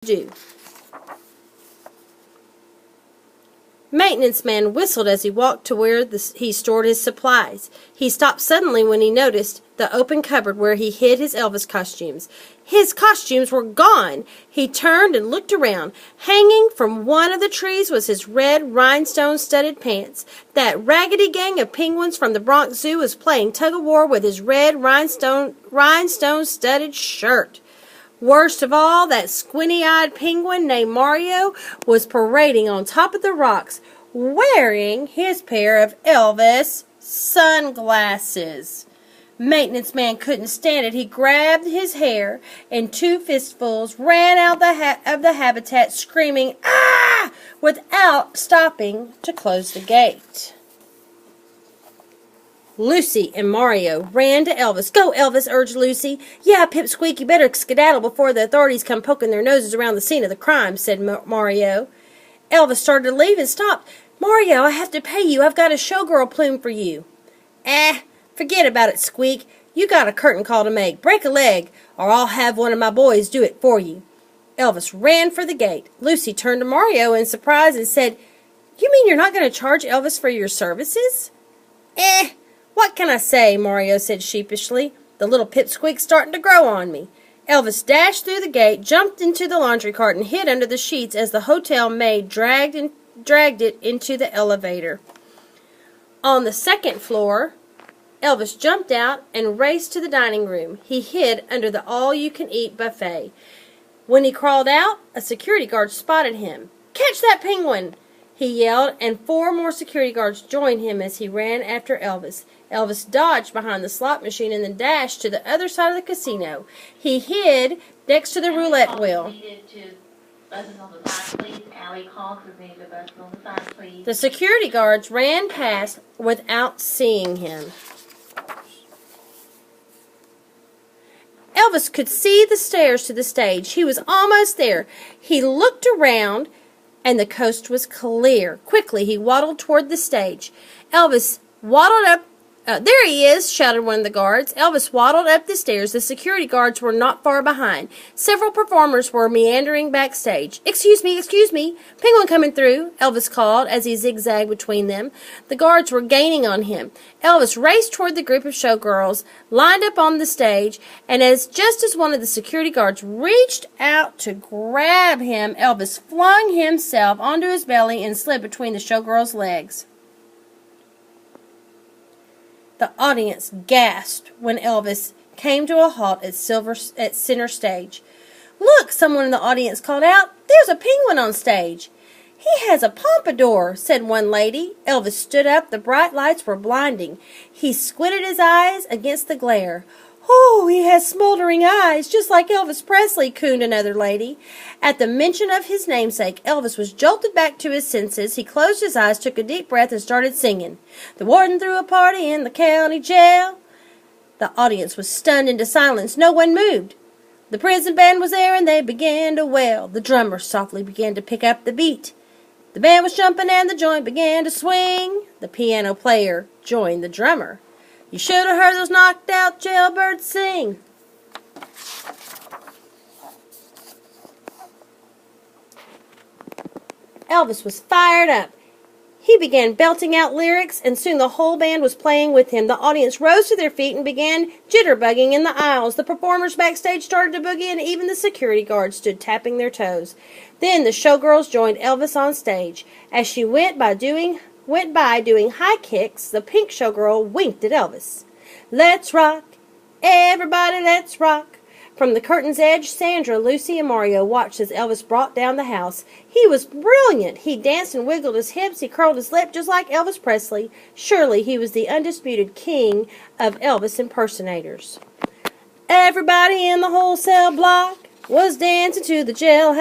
do. Maintenance man whistled as he walked to where he stored his supplies. He stopped suddenly when he noticed the open cupboard where he hid his Elvis costumes. His costumes were gone. He turned and looked around. Hanging from one of the trees was his red rhinestone-studded pants. That raggedy gang of penguins from the Bronx Zoo was playing tug-of-war with his red rhinestone-studded shirt. Worst of all, that squinty-eyed penguin named Mario was parading on top of the rocks, wearing his pair of Elvis sunglasses. Maintenance man couldn't stand it. He grabbed his hair and two fistfuls, ran out of the habitat screaming, "Ah!" without stopping to close the gate. Lucy and Mario ran to Elvis. "Go, Elvis," urged Lucy. "Yeah, Pipsqueak, you better skedaddle before the authorities come poking their noses around the scene of the crime," said Mario. Elvis started to leave and stopped. "Mario, I have to pay you. I've got a showgirl plume for you." Forget about it, Squeak. You got a curtain call to make. Break a leg, or I'll have one of my boys do it for you." Elvis ran for the gate. Lucy turned to Mario in surprise and said, "You mean you're not going to charge Elvis for your services?" What can I say?" Mario said sheepishly. "The little pipsqueak's starting to grow on me." Elvis dashed through the gate, jumped into the laundry cart, and hid under the sheets as the hotel maid dragged it into the elevator. On the second floor, Elvis jumped out and raced to the dining room. He hid under the all-you-can-eat buffet. When he crawled out, a security guard spotted him. "Catch that penguin!" he yelled, and 4 more security guards joined him as he ran after Elvis. Elvis dodged behind the slot machine and then dashed to the other side of the casino. He hid next to the roulette wheel. The security guards ran past without seeing him. Elvis could see the stairs to the stage. He was almost there. He looked around, and the coast was clear. Quickly, he waddled toward the stage. Elvis waddled up. "There he is!" shouted one of the guards. Elvis waddled up the stairs. The security guards were not far behind. Several performers were meandering backstage. Excuse me, penguin coming through," Elvis called as he zigzagged between them. The guards were gaining on him. Elvis raced toward the group of showgirls lined up on the stage, and just as one of the security guards reached out to grab him, Elvis flung himself onto his belly and slid between the showgirls' legs. The audience gasped when Elvis came to a halt at center stage. "Look," someone in the audience called out. "There's a penguin on stage." "He has a pompadour," said one lady. Elvis stood up. The bright lights were blinding. He squinted his eyes against the glare. "Oh, he has smoldering eyes, just like Elvis Presley," crooned another lady. At the mention of his namesake, Elvis was jolted back to his senses. He closed his eyes, took a deep breath, and started singing. "The warden threw a party in the county jail." The audience was stunned into silence. No one moved. The prison band was there, and they began to wail. The drummer softly began to pick up the beat. The band was jumping, and the joint began to swing. The piano player joined the drummer. "You should have heard those knocked-out jailbirds sing." Elvis was fired up. He began belting out lyrics, and soon the whole band was playing with him. The audience rose to their feet and began jitterbugging in the aisles. The performers backstage started to boogie, and even the security guards stood tapping their toes. Then the showgirls joined Elvis on stage. As she went by doing high kicks, the pink showgirl winked at Elvis. "Let's rock, everybody, let's rock." From the curtain's edge, Sandra, Lucy, and Mario watched as Elvis brought down the house. He was brilliant. He danced and wiggled his hips. He curled his lip just like Elvis Presley. Surely he was the undisputed king of Elvis impersonators. Everybody in the wholesale block was dancing to the jailhouse